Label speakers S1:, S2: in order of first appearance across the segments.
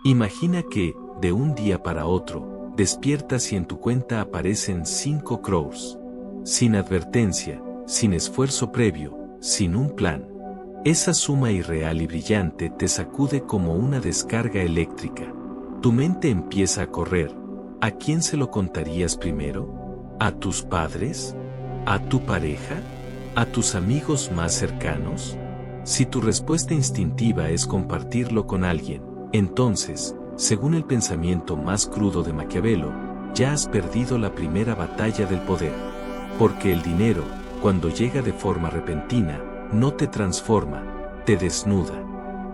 S1: Imagina que, de un día para otro, despiertas y en tu cuenta aparecen 5 crores. Sin advertencia, sin esfuerzo previo, sin un plan. Esa suma irreal y brillante te sacude como una descarga eléctrica. Tu mente empieza a correr. ¿A quién se lo contarías primero? ¿A tus padres? ¿A tu pareja? ¿A tus amigos más cercanos? Si tu respuesta instintiva es compartirlo con alguien, entonces, según el pensamiento más crudo de Maquiavelo, ya has perdido la primera batalla del poder. Porque el dinero, cuando llega de forma repentina, no te transforma, te desnuda.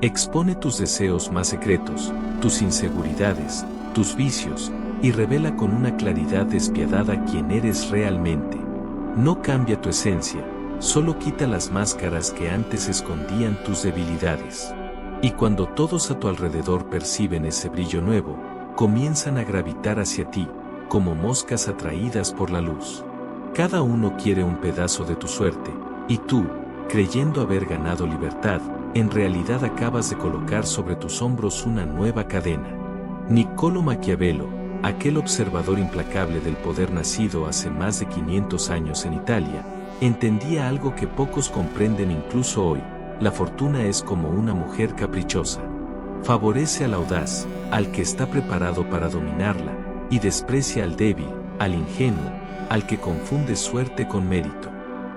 S1: Expone tus deseos más secretos, tus inseguridades, tus vicios, y revela con una claridad despiadada quién eres realmente. No cambia tu esencia, solo quita las máscaras que antes escondían tus debilidades. Y cuando todos a tu alrededor perciben ese brillo nuevo, comienzan a gravitar hacia ti, como moscas atraídas por la luz. Cada uno quiere un pedazo de tu suerte, y tú, creyendo haber ganado libertad, en realidad acabas de colocar sobre tus hombros una nueva cadena. Niccolò Maquiavelo, aquel observador implacable del poder nacido hace más de 500 años en Italia, entendía algo que pocos comprenden incluso hoy: la fortuna es como una mujer caprichosa. Favorece al audaz, al que está preparado para dominarla, y desprecia al débil, al ingenuo, al que confunde suerte con mérito.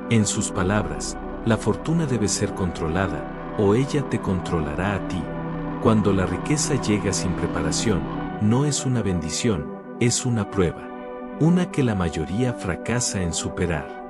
S1: En sus palabras, la fortuna debe ser controlada, o ella te controlará a ti. Cuando la riqueza llega sin preparación, no es una bendición, es una prueba. Una que la mayoría fracasa en superar.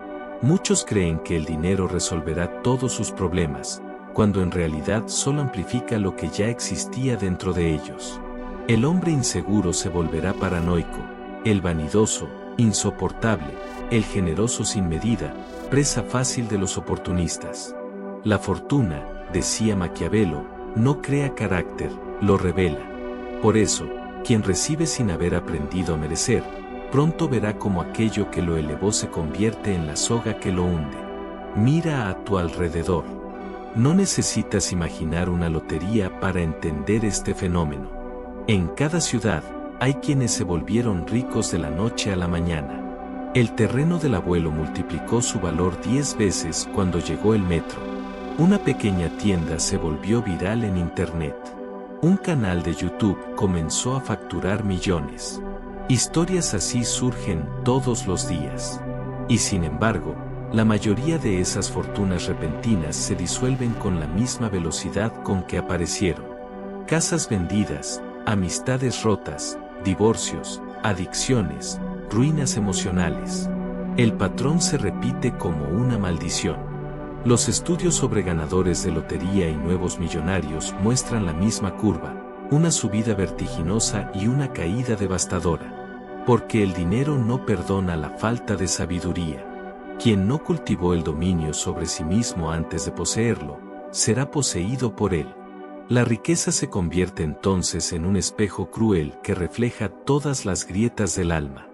S1: Muchos creen que el dinero resolverá todos sus problemas, cuando en realidad solo amplifica lo que ya existía dentro de ellos. El hombre inseguro se volverá paranoico, el vanidoso, insoportable, el generoso sin medida, presa fácil de los oportunistas. La fortuna, decía Maquiavelo, no crea carácter, lo revela. Por eso, quien recibe sin haber aprendido a merecer, pronto verá cómo aquello que lo elevó se convierte en la soga que lo hunde. Mira a tu alrededor. No necesitas imaginar una lotería para entender este fenómeno. En cada ciudad, hay quienes se volvieron ricos de la noche a la mañana. El terreno del abuelo multiplicó su valor 10 veces cuando llegó el metro. Una pequeña tienda se volvió viral en Internet. Un canal de YouTube comenzó a facturar millones. Historias así surgen todos los días. Y sin embargo, la mayoría de esas fortunas repentinas se disuelven con la misma velocidad con que aparecieron. Casas vendidas, amistades rotas, divorcios, adicciones, ruinas emocionales. El patrón se repite como una maldición. Los estudios sobre ganadores de lotería y nuevos millonarios muestran la misma curva, una subida vertiginosa y una caída devastadora. Porque el dinero no perdona la falta de sabiduría. Quien no cultivó el dominio sobre sí mismo antes de poseerlo, será poseído por él. La riqueza se convierte entonces en un espejo cruel que refleja todas las grietas del alma.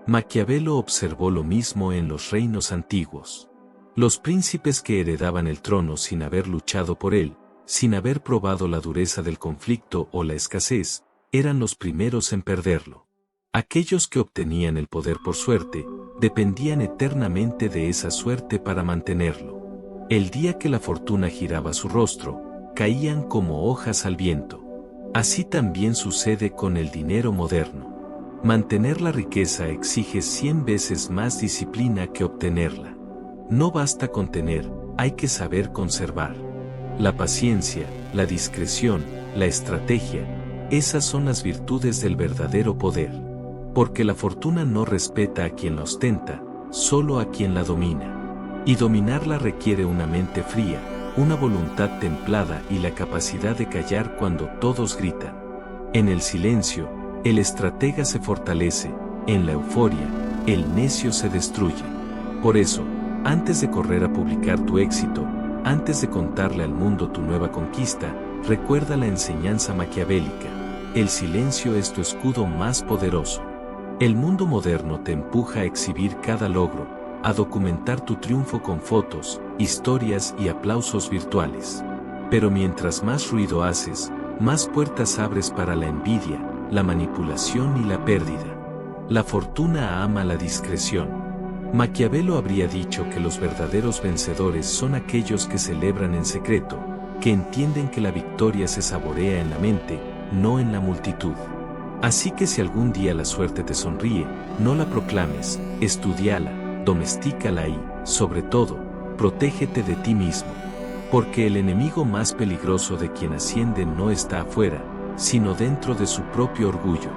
S1: Maquiavelo observó lo mismo en los reinos antiguos. Los príncipes que heredaban el trono sin haber luchado por él, sin haber probado la dureza del conflicto o la escasez, eran los primeros en perderlo. Aquellos que obtenían el poder por suerte, dependían eternamente de esa suerte para mantenerlo. El día que la fortuna giraba su rostro, caían como hojas al viento. Así también sucede con el dinero moderno. Mantener la riqueza exige 100 veces más disciplina que obtenerla. No basta con tener, hay que saber conservar. La paciencia, la discreción, la estrategia, esas son las virtudes del verdadero poder. Porque la fortuna no respeta a quien la ostenta, solo a quien la domina. Y dominarla requiere una mente fría, una voluntad templada y la capacidad de callar cuando todos gritan. En el silencio, el estratega se fortalece, en la euforia, el necio se destruye. Por eso, antes de correr a publicar tu éxito, antes de contarle al mundo tu nueva conquista, recuerda la enseñanza maquiavélica: el silencio es tu escudo más poderoso. El mundo moderno te empuja a exhibir cada logro, a documentar tu triunfo con fotos, historias y aplausos virtuales. Pero mientras más ruido haces, más puertas abres para la envidia, la manipulación y la pérdida. La fortuna ama la discreción. Maquiavelo habría dicho que los verdaderos vencedores son aquellos que celebran en secreto, que entienden que la victoria se saborea en la mente, no en la multitud. Así que si algún día la suerte te sonríe, no la proclames, estudiala, domestícala y, sobre todo, protégete de ti mismo. Porque el enemigo más peligroso de quien asciende no está afuera, sino dentro de su propio orgullo.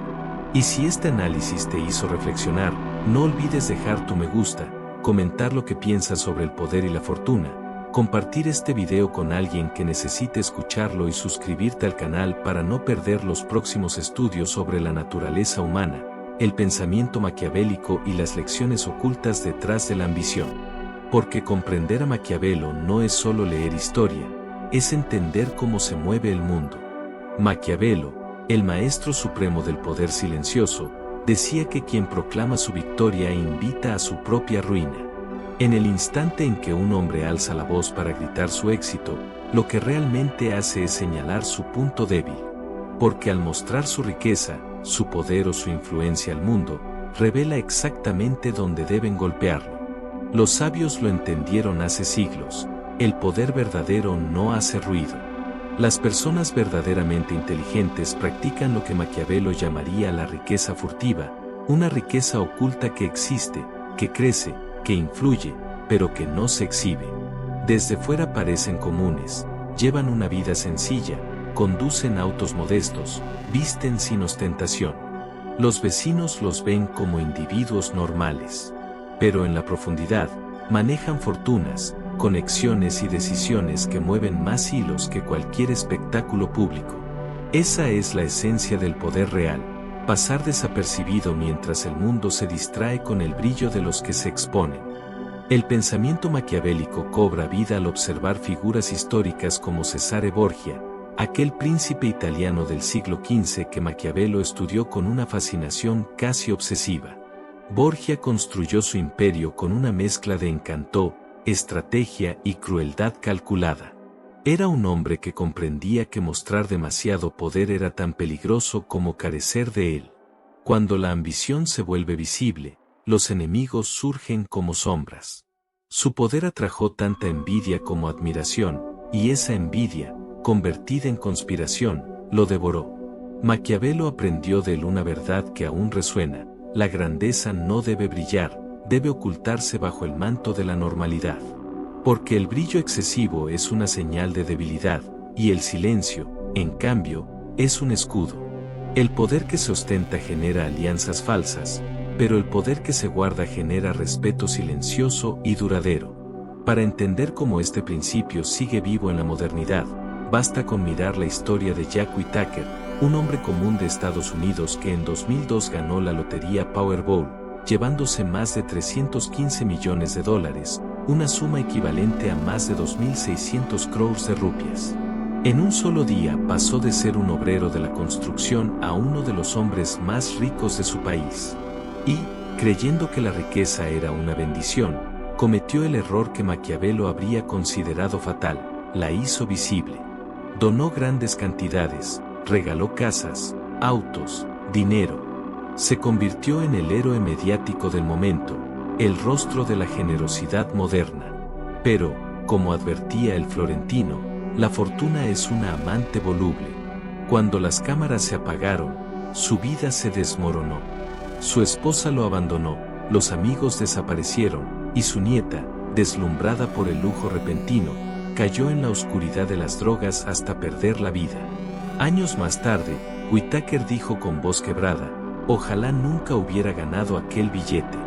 S1: Y si este análisis te hizo reflexionar, no olvides dejar tu me gusta, comentar lo que piensas sobre el poder y la fortuna, compartir este video con alguien que necesite escucharlo y suscribirte al canal para no perder los próximos estudios sobre la naturaleza humana, el pensamiento maquiavélico y las lecciones ocultas detrás de la ambición. Porque comprender a Maquiavelo no es solo leer historia, es entender cómo se mueve el mundo. Maquiavelo, el maestro supremo del poder silencioso, decía que quien proclama su victoria invita a su propia ruina. En el instante en que un hombre alza la voz para gritar su éxito, lo que realmente hace es señalar su punto débil. Porque al mostrar su riqueza, su poder o su influencia al mundo, revela exactamente dónde deben golpearlo. Los sabios lo entendieron hace siglos, el poder verdadero no hace ruido. Las personas verdaderamente inteligentes practican lo que Maquiavelo llamaría la riqueza furtiva, una riqueza oculta que existe, que crece, que influye, pero que no se exhibe. Desde fuera parecen comunes, llevan una vida sencilla, conducen autos modestos, visten sin ostentación. Los vecinos los ven como individuos normales. Pero en la profundidad, manejan fortunas, conexiones y decisiones que mueven más hilos que cualquier espectáculo público. Esa es la esencia del poder real, pasar desapercibido mientras el mundo se distrae con el brillo de los que se exponen. El pensamiento maquiavélico cobra vida al observar figuras históricas como Cesare Borgia, aquel príncipe italiano del siglo XV que Maquiavelo estudió con una fascinación casi obsesiva. Borgia construyó su imperio con una mezcla de encanto, estrategia y crueldad calculada. Era un hombre que comprendía que mostrar demasiado poder era tan peligroso como carecer de él. Cuando la ambición se vuelve visible, los enemigos surgen como sombras. Su poder atrajo tanta envidia como admiración, y esa envidia, convertida en conspiración, lo devoró. Maquiavelo aprendió de él una verdad que aún resuena: la grandeza no debe brillar, debe ocultarse bajo el manto de la normalidad. Porque el brillo excesivo es una señal de debilidad, y el silencio, en cambio, es un escudo. El poder que se ostenta genera alianzas falsas, pero el poder que se guarda genera respeto silencioso y duradero. Para entender cómo este principio sigue vivo en la modernidad, basta con mirar la historia de Jack Whittaker, un hombre común de Estados Unidos que en 2002 ganó la lotería Powerball, llevándose más de $315 millones, una suma equivalente a más de 2.600 crores de rupias. En un solo día pasó de ser un obrero de la construcción a uno de los hombres más ricos de su país. Y, creyendo que la riqueza era una bendición, cometió el error que Maquiavelo habría considerado fatal: la hizo visible. Donó grandes cantidades, regaló casas, autos, dinero. Se convirtió en el héroe mediático del momento, el rostro de la generosidad moderna. Pero, como advertía el florentino, la fortuna es una amante voluble. Cuando las cámaras se apagaron, su vida se desmoronó. Su esposa lo abandonó, los amigos desaparecieron, y su nieta, deslumbrada por el lujo repentino, cayó en la oscuridad de las drogas hasta perder la vida. Años más tarde, Whittaker dijo con voz quebrada: ojalá nunca hubiera ganado aquel billete.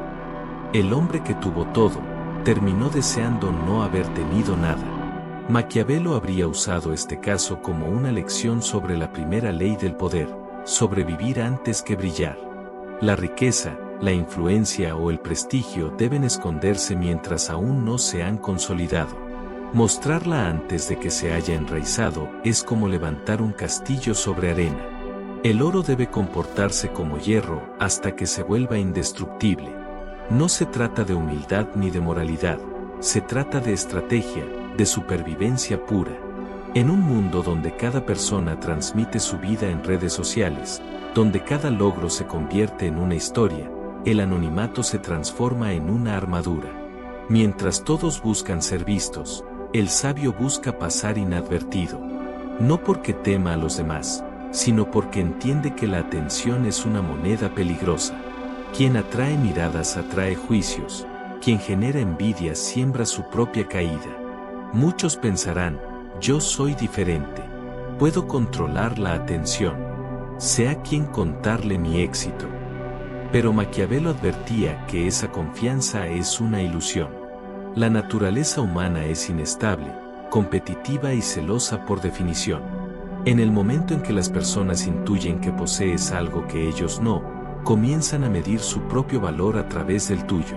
S1: El hombre que tuvo todo, terminó deseando no haber tenido nada. Maquiavelo habría usado este caso como una lección sobre la primera ley del poder: sobrevivir antes que brillar. La riqueza, la influencia o el prestigio deben esconderse mientras aún no se han consolidado. Mostrarla antes de que se haya enraizado es como levantar un castillo sobre arena. El oro debe comportarse como hierro hasta que se vuelva indestructible. No se trata de humildad ni de moralidad, se trata de estrategia, de supervivencia pura. En un mundo donde cada persona transmite su vida en redes sociales, donde cada logro se convierte en una historia, el anonimato se transforma en una armadura. Mientras todos buscan ser vistos, el sabio busca pasar inadvertido. No porque tema a los demás, sino porque entiende que la atención es una moneda peligrosa. Quien atrae miradas atrae juicios, quien genera envidia siembra su propia caída. Muchos pensarán, yo soy diferente, puedo controlar la atención, sé a quién contarle mi éxito. Pero Maquiavelo advertía que esa confianza es una ilusión. La naturaleza humana es inestable, competitiva y celosa por definición. En el momento en que las personas intuyen que posees algo que ellos no, comienzan a medir su propio valor a través del tuyo.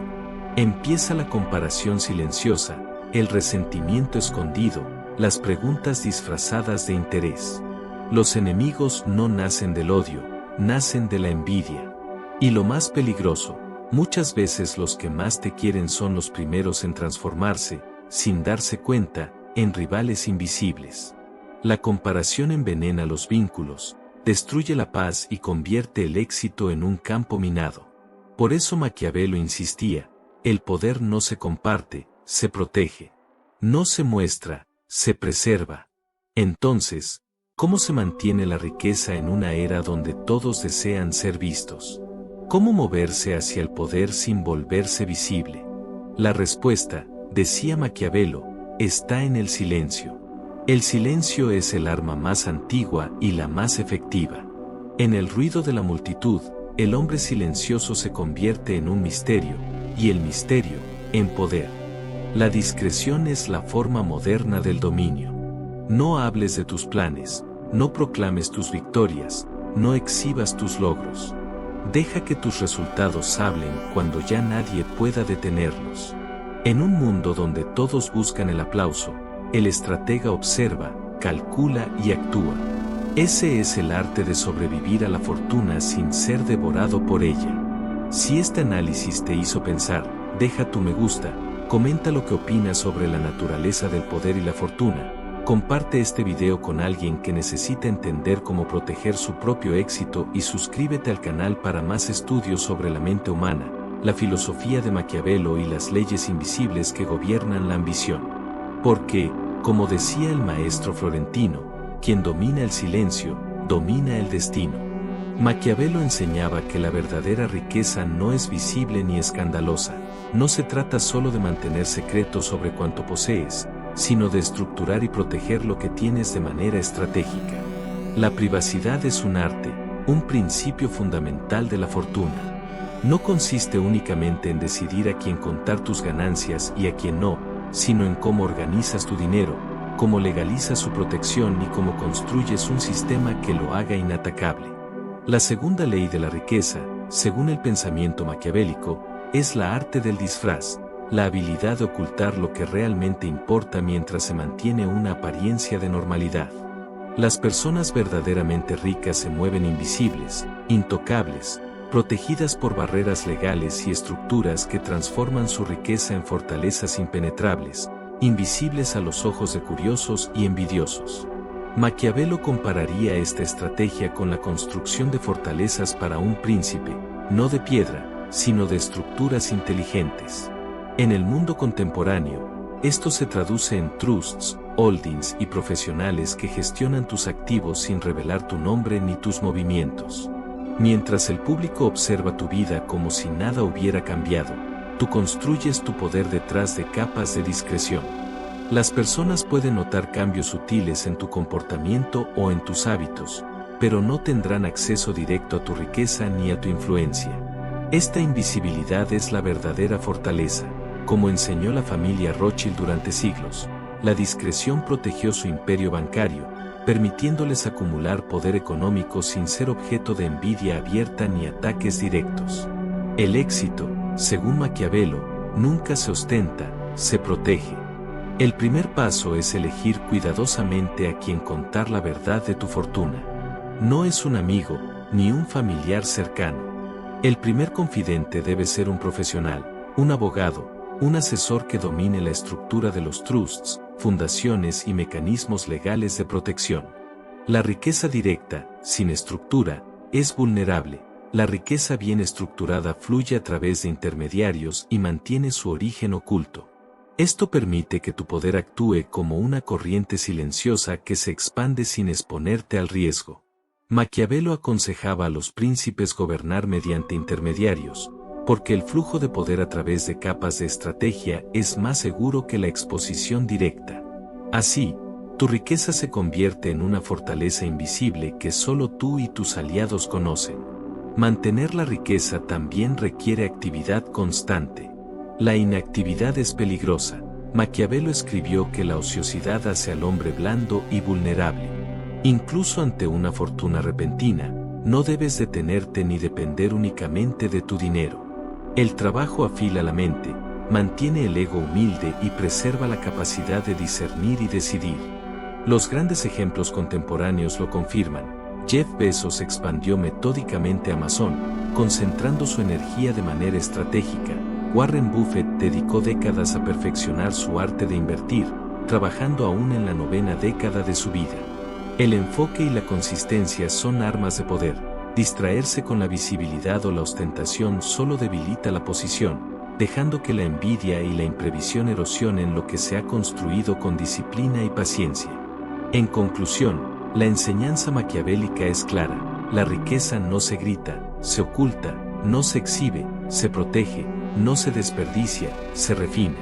S1: Empieza la comparación silenciosa, el resentimiento escondido, las preguntas disfrazadas de interés. Los enemigos no nacen del odio, nacen de la envidia. Y lo más peligroso, muchas veces los que más te quieren son los primeros en transformarse, sin darse cuenta, en rivales invisibles. La comparación envenena los vínculos, destruye la paz y convierte el éxito en un campo minado. Por eso Maquiavelo insistía, el poder no se comparte, se protege. No se muestra, se preserva. Entonces, ¿cómo se mantiene la riqueza en una era donde todos desean ser vistos? ¿Cómo moverse hacia el poder sin volverse visible? La respuesta, decía Maquiavelo, está en el silencio. El silencio es el arma más antigua y la más efectiva. En el ruido de la multitud, el hombre silencioso se convierte en un misterio, y el misterio, en poder. La discreción es la forma moderna del dominio. No hables de tus planes, no proclames tus victorias, no exhibas tus logros. Deja que tus resultados hablen cuando ya nadie pueda detenerlos. En un mundo donde todos buscan el aplauso, el estratega observa, calcula y actúa. Ese es el arte de sobrevivir a la fortuna sin ser devorado por ella. Si este análisis te hizo pensar, deja tu me gusta, comenta lo que opinas sobre la naturaleza del poder y la fortuna. Comparte este video con alguien que necesita entender cómo proteger su propio éxito y suscríbete al canal para más estudios sobre la mente humana, la filosofía de Maquiavelo y las leyes invisibles que gobiernan la ambición. Porque, como decía el maestro florentino, quien domina el silencio, domina el destino. Maquiavelo enseñaba que la verdadera riqueza no es visible ni escandalosa, no se trata solo de mantener secreto sobre cuánto posees, sino de estructurar y proteger lo que tienes de manera estratégica. La privacidad es un arte, un principio fundamental de la fortuna. No consiste únicamente en decidir a quién contar tus ganancias y a quién no, sino en cómo organizas tu dinero, cómo legalizas su protección y cómo construyes un sistema que lo haga inatacable. La segunda ley de la riqueza, según el pensamiento maquiavélico, es la arte del disfraz, la habilidad de ocultar lo que realmente importa mientras se mantiene una apariencia de normalidad. Las personas verdaderamente ricas se mueven invisibles, intocables, protegidas por barreras legales y estructuras que transforman su riqueza en fortalezas impenetrables, invisibles a los ojos de curiosos y envidiosos. Maquiavelo compararía esta estrategia con la construcción de fortalezas para un príncipe, no de piedra, sino de estructuras inteligentes. En el mundo contemporáneo, esto se traduce en trusts, holdings y profesionales que gestionan tus activos sin revelar tu nombre ni tus movimientos. Mientras el público observa tu vida como si nada hubiera cambiado, tú construyes tu poder detrás de capas de discreción. Las personas pueden notar cambios sutiles en tu comportamiento o en tus hábitos, pero no tendrán acceso directo a tu riqueza ni a tu influencia. Esta invisibilidad es la verdadera fortaleza, como enseñó la familia Rothschild durante siglos. La discreción protegió su imperio bancario, permitiéndoles acumular poder económico sin ser objeto de envidia abierta ni ataques directos. El éxito, según Maquiavelo, nunca se ostenta, se protege. El primer paso es elegir cuidadosamente a quien contar la verdad de tu fortuna. No es un amigo, ni un familiar cercano. El primer confidente debe ser un profesional, un abogado, un asesor que domine la estructura de los trusts, fundaciones y mecanismos legales de protección. La riqueza directa, sin estructura, es vulnerable. La riqueza bien estructurada fluye a través de intermediarios y mantiene su origen oculto. Esto permite que tu poder actúe como una corriente silenciosa que se expande sin exponerte al riesgo. Maquiavelo aconsejaba a los príncipes gobernar mediante intermediarios, porque el flujo de poder a través de capas de estrategia es más seguro que la exposición directa. Así, tu riqueza se convierte en una fortaleza invisible que solo tú y tus aliados conocen. Mantener la riqueza también requiere actividad constante. La inactividad es peligrosa. Maquiavelo escribió que la ociosidad hace al hombre blando y vulnerable. Incluso ante una fortuna repentina, no debes detenerte ni depender únicamente de tu dinero. El trabajo afila la mente, mantiene el ego humilde y preserva la capacidad de discernir y decidir. Los grandes ejemplos contemporáneos lo confirman. Jeff Bezos expandió metódicamente Amazon, concentrando su energía de manera estratégica. Warren Buffett dedicó décadas a perfeccionar su arte de invertir, trabajando aún en la 9ª década de su vida. El enfoque y la consistencia son armas de poder. Distraerse con la visibilidad o la ostentación solo debilita la posición, dejando que la envidia y la imprevisión erosionen lo que se ha construido con disciplina y paciencia. En conclusión, la enseñanza maquiavélica es clara: la riqueza no se grita, se oculta, no se exhibe, se protege, no se desperdicia, se refina.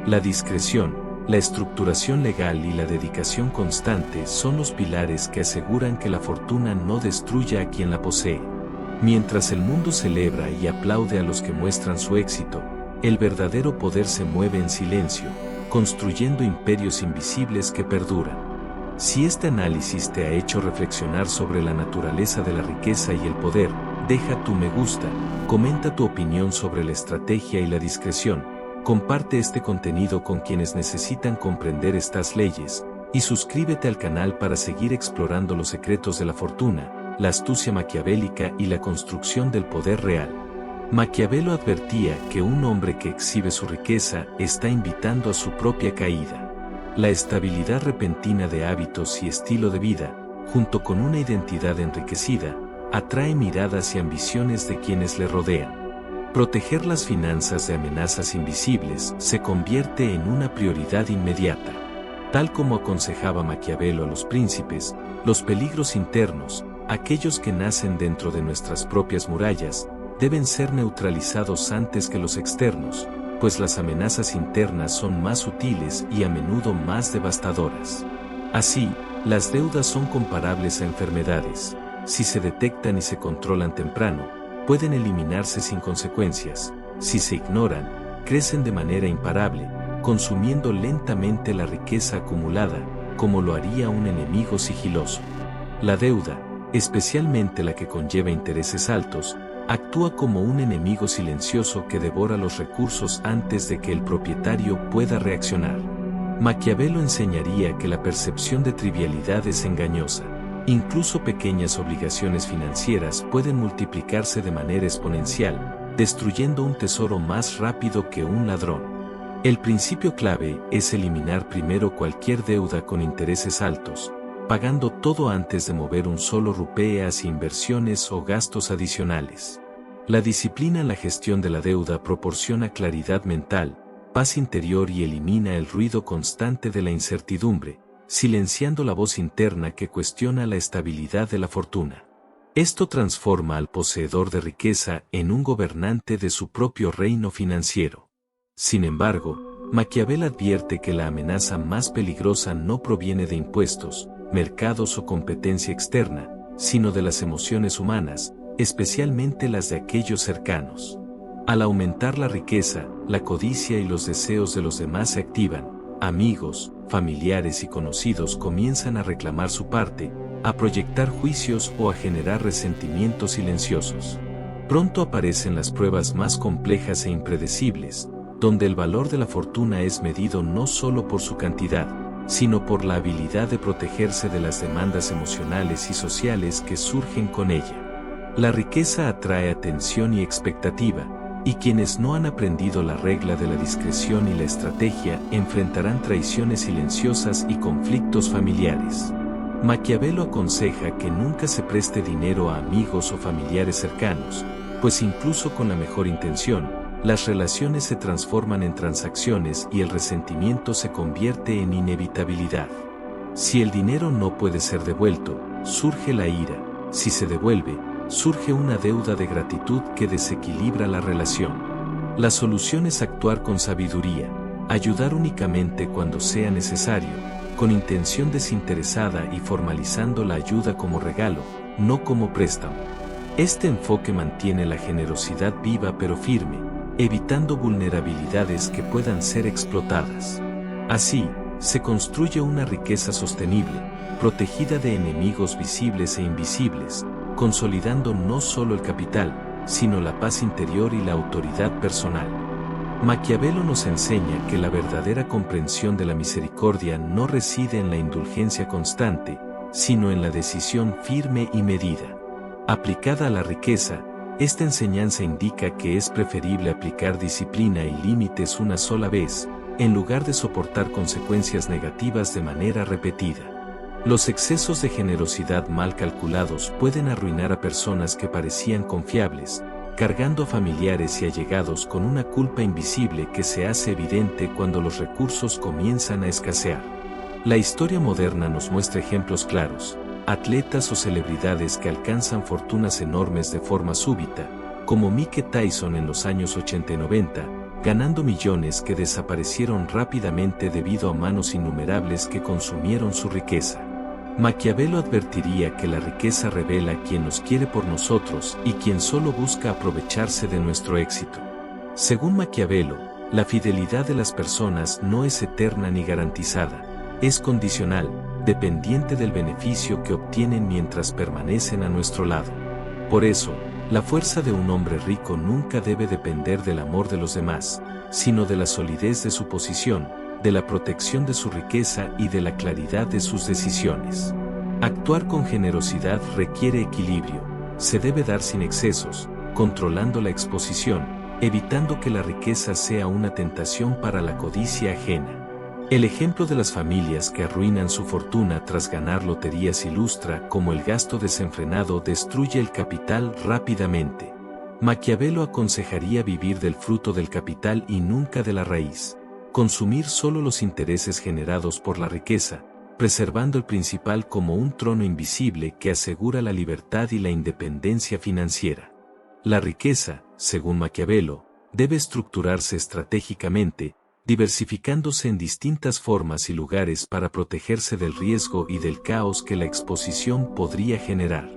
S1: La discreción, la estructuración legal y la dedicación constante son los pilares que aseguran que la fortuna no destruya a quien la posee. Mientras el mundo celebra y aplaude a los que muestran su éxito, el verdadero poder se mueve en silencio, construyendo imperios invisibles que perduran. Si este análisis te ha hecho reflexionar sobre la naturaleza de la riqueza y el poder, deja tu me gusta, comenta tu opinión sobre la estrategia y la discreción, comparte este contenido con quienes necesitan comprender estas leyes, y suscríbete al canal para seguir explorando los secretos de la fortuna, la astucia maquiavélica y la construcción del poder real. Maquiavelo advertía que un hombre que exhibe su riqueza está invitando a su propia caída. La estabilidad repentina de hábitos y estilo de vida, junto con una identidad enriquecida, atrae miradas y ambiciones de quienes le rodean. Proteger las finanzas de amenazas invisibles se convierte en una prioridad inmediata. Tal como aconsejaba Maquiavelo a los príncipes, los peligros internos, aquellos que nacen dentro de nuestras propias murallas, deben ser neutralizados antes que los externos, pues las amenazas internas son más sutiles y a menudo más devastadoras. Así, las deudas son comparables a enfermedades. Si se detectan y se controlan temprano, pueden eliminarse sin consecuencias. Si se ignoran, crecen de manera imparable, consumiendo lentamente la riqueza acumulada, como lo haría un enemigo sigiloso. La deuda, especialmente la que conlleva intereses altos, actúa como un enemigo silencioso que devora los recursos antes de que el propietario pueda reaccionar. Maquiavelo enseñaría que la percepción de trivialidad es engañosa. Incluso pequeñas obligaciones financieras pueden multiplicarse de manera exponencial, destruyendo un tesoro más rápido que un ladrón. El principio clave es eliminar primero cualquier deuda con intereses altos, pagando todo antes de mover un solo rupee hacia inversiones o gastos adicionales. La disciplina en la gestión de la deuda proporciona claridad mental, paz interior y elimina el ruido constante de la incertidumbre, silenciando la voz interna que cuestiona la estabilidad de la fortuna. Esto transforma al poseedor de riqueza en un gobernante de su propio reino financiero. Sin embargo, Maquiavelo advierte que la amenaza más peligrosa no proviene de impuestos, mercados o competencia externa, sino de las emociones humanas, especialmente las de aquellos cercanos. Al aumentar la riqueza, la codicia y los deseos de los demás se activan, amigos, familiares y conocidos comienzan a reclamar su parte, a proyectar juicios o a generar resentimientos silenciosos. Pronto aparecen las pruebas más complejas e impredecibles, donde el valor de la fortuna es medido no solo por su cantidad, sino por la habilidad de protegerse de las demandas emocionales y sociales que surgen con ella. La riqueza atrae atención y expectativa, Y quienes no han aprendido la regla de la discreción y la estrategia enfrentarán traiciones silenciosas y conflictos familiares. Maquiavelo aconseja que nunca se preste dinero a amigos o familiares cercanos, pues incluso con la mejor intención, las relaciones se transforman en transacciones y el resentimiento se convierte en inevitabilidad. Si el dinero no puede ser devuelto, surge la ira; si se devuelve, surge una deuda de gratitud que desequilibra la relación. La solución es actuar con sabiduría, ayudar únicamente cuando sea necesario, con intención desinteresada y formalizando la ayuda como regalo, no como préstamo. Este enfoque mantiene la generosidad viva pero firme, evitando vulnerabilidades que puedan ser explotadas. Así, se construye una riqueza sostenible, protegida de enemigos visibles e invisibles, consolidando no solo el capital, sino la paz interior y la autoridad personal. Maquiavelo nos enseña que la verdadera comprensión de la misericordia no reside en la indulgencia constante, sino en la decisión firme y medida. Aplicada a la riqueza, esta enseñanza indica que es preferible aplicar disciplina y límites una sola vez, en lugar de soportar consecuencias negativas de manera repetida. Los excesos de generosidad mal calculados pueden arruinar a personas que parecían confiables, cargando a familiares y allegados con una culpa invisible que se hace evidente cuando los recursos comienzan a escasear. La historia moderna nos muestra ejemplos claros: atletas o celebridades que alcanzan fortunas enormes de forma súbita, como Mike Tyson en los años 80 y 90, ganando millones que desaparecieron rápidamente debido a manos innumerables que consumieron su riqueza. Maquiavelo advertiría que la riqueza revela quien nos quiere por nosotros y quien solo busca aprovecharse de nuestro éxito. Según Maquiavelo, la fidelidad de las personas no es eterna ni garantizada, es condicional, dependiente del beneficio que obtienen mientras permanecen a nuestro lado. Por eso, la fuerza de un hombre rico nunca debe depender del amor de los demás, sino de la solidez de su posición, de la protección de su riqueza y de la claridad de sus decisiones. Actuar con generosidad requiere equilibrio, se debe dar sin excesos, controlando la exposición, evitando que la riqueza sea una tentación para la codicia ajena. El ejemplo de las familias que arruinan su fortuna tras ganar loterías ilustra cómo el gasto desenfrenado destruye el capital rápidamente. Maquiavelo aconsejaría vivir del fruto del capital y nunca de la raíz. Consumir solo los intereses generados por la riqueza, preservando el principal como un trono invisible que asegura la libertad y la independencia financiera. La riqueza, según Maquiavelo, debe estructurarse estratégicamente, diversificándose en distintas formas y lugares para protegerse del riesgo y del caos que la exposición podría generar.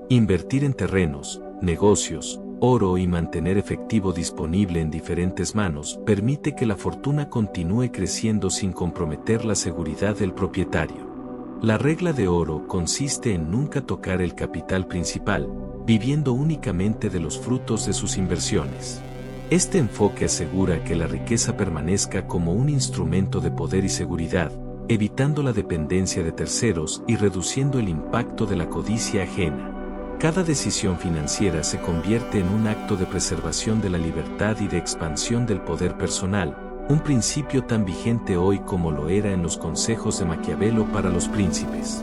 S1: Invertir en terrenos, negocios, oro y mantener efectivo disponible en diferentes manos permite que la fortuna continúe creciendo sin comprometer la seguridad del propietario. La regla de oro consiste en nunca tocar el capital principal, viviendo únicamente de los frutos de sus inversiones. Este enfoque asegura que la riqueza permanezca como un instrumento de poder y seguridad, evitando la dependencia de terceros y reduciendo el impacto de la codicia ajena. Cada decisión financiera se convierte en un acto de preservación de la libertad y de expansión del poder personal, un principio tan vigente hoy como lo era en los consejos de Maquiavelo para los príncipes.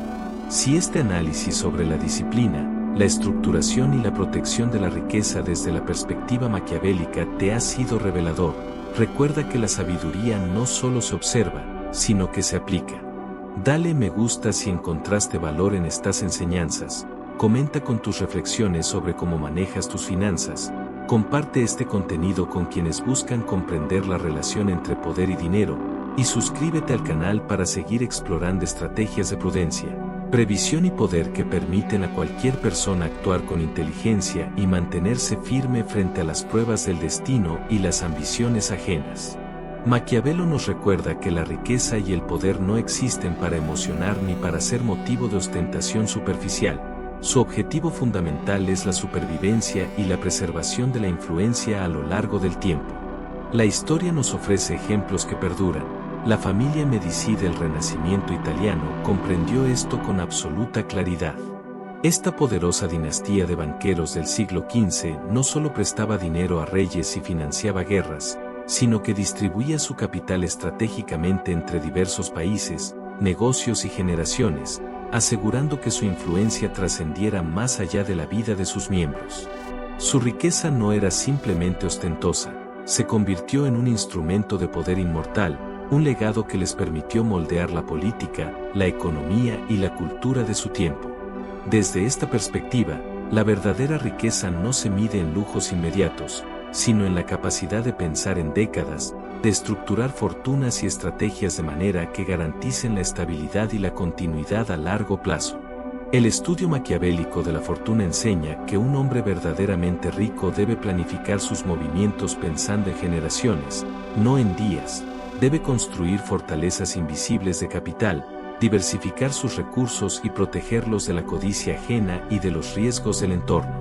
S1: Si este análisis sobre la disciplina, la estructuración y la protección de la riqueza desde la perspectiva maquiavélica te ha sido revelador, recuerda que la sabiduría no solo se observa, sino que se aplica. Dale me gusta si encontraste valor en estas enseñanzas, comenta con tus reflexiones sobre cómo manejas tus finanzas, comparte este contenido con quienes buscan comprender la relación entre poder y dinero, y suscríbete al canal para seguir explorando estrategias de prudencia, previsión y poder que permiten a cualquier persona actuar con inteligencia y mantenerse firme frente a las pruebas del destino y las ambiciones ajenas. Maquiavelo nos recuerda que la riqueza y el poder no existen para emocionar ni para ser motivo de ostentación superficial. Su objetivo fundamental es la supervivencia y la preservación de la influencia a lo largo del tiempo. La historia nos ofrece ejemplos que perduran. La familia Medici del Renacimiento italiano comprendió esto con absoluta claridad. Esta poderosa dinastía de banqueros del siglo XV no solo prestaba dinero a reyes y financiaba guerras, sino que distribuía su capital estratégicamente entre diversos países, negocios y generaciones, asegurando que su influencia trascendiera más allá de la vida de sus miembros. Su riqueza no era simplemente ostentosa, se convirtió en un instrumento de poder inmortal, un legado que les permitió moldear la política, la economía y la cultura de su tiempo. Desde esta perspectiva, la verdadera riqueza no se mide en lujos inmediatos, sino en la capacidad de pensar en décadas, de estructurar fortunas y estrategias de manera que garanticen la estabilidad y la continuidad a largo plazo. El estudio maquiavélico de la fortuna enseña que un hombre verdaderamente rico debe planificar sus movimientos pensando en generaciones, no en días, debe construir fortalezas invisibles de capital, diversificar sus recursos y protegerlos de la codicia ajena y de los riesgos del entorno.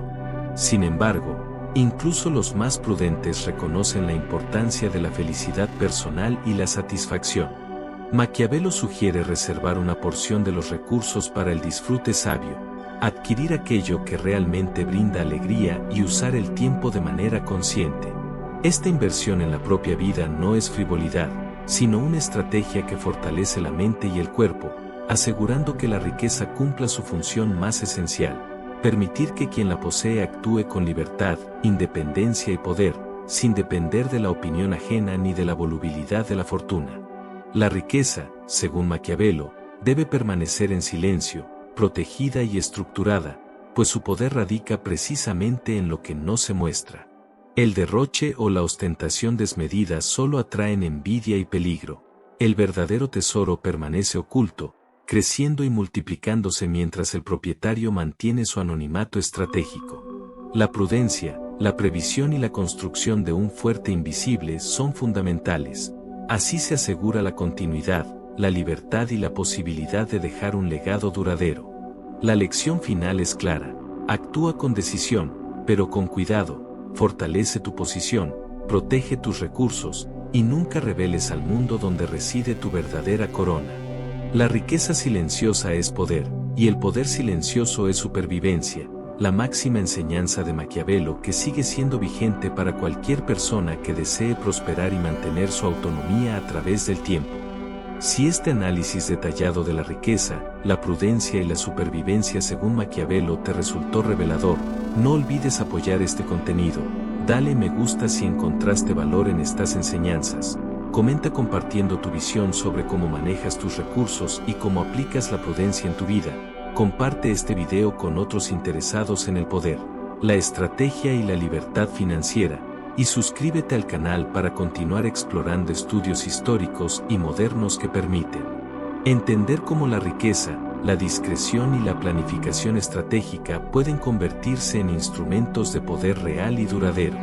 S1: Sin embargo, incluso los más prudentes reconocen la importancia de la felicidad personal y la satisfacción. Maquiavelo sugiere reservar una porción de los recursos para el disfrute sabio, adquirir aquello que realmente brinda alegría y usar el tiempo de manera consciente. Esta inversión en la propia vida no es frivolidad, sino una estrategia que fortalece la mente y el cuerpo, asegurando que la riqueza cumpla su función más esencial, permitir que quien la posee actúe con libertad, independencia y poder, sin depender de la opinión ajena ni de la volubilidad de la fortuna. La riqueza, según Maquiavelo, debe permanecer en silencio, protegida y estructurada, pues su poder radica precisamente en lo que no se muestra. El derroche o la ostentación desmedida solo atraen envidia y peligro. El verdadero tesoro permanece oculto, creciendo y multiplicándose mientras el propietario mantiene su anonimato estratégico. La prudencia, la previsión y la construcción de un fuerte invisible son fundamentales. Así se asegura la continuidad, la libertad y la posibilidad de dejar un legado duradero. La lección final es clara: actúa con decisión, pero con cuidado. Fortalece tu posición, protege tus recursos, y nunca reveles al mundo donde reside tu verdadera corona. La riqueza silenciosa es poder, y el poder silencioso es supervivencia, la máxima enseñanza de Maquiavelo que sigue siendo vigente para cualquier persona que desee prosperar y mantener su autonomía a través del tiempo. Si este análisis detallado de la riqueza, la prudencia y la supervivencia según Maquiavelo te resultó revelador, no olvides apoyar este contenido, dale me gusta si encontraste valor en estas enseñanzas, comenta compartiendo tu visión sobre cómo manejas tus recursos y cómo aplicas la prudencia en tu vida, comparte este video con otros interesados en el poder, la estrategia y la libertad financiera, y suscríbete al canal para continuar explorando estudios históricos y modernos que permiten entender cómo la riqueza, la discreción y la planificación estratégica pueden convertirse en instrumentos de poder real y duradero.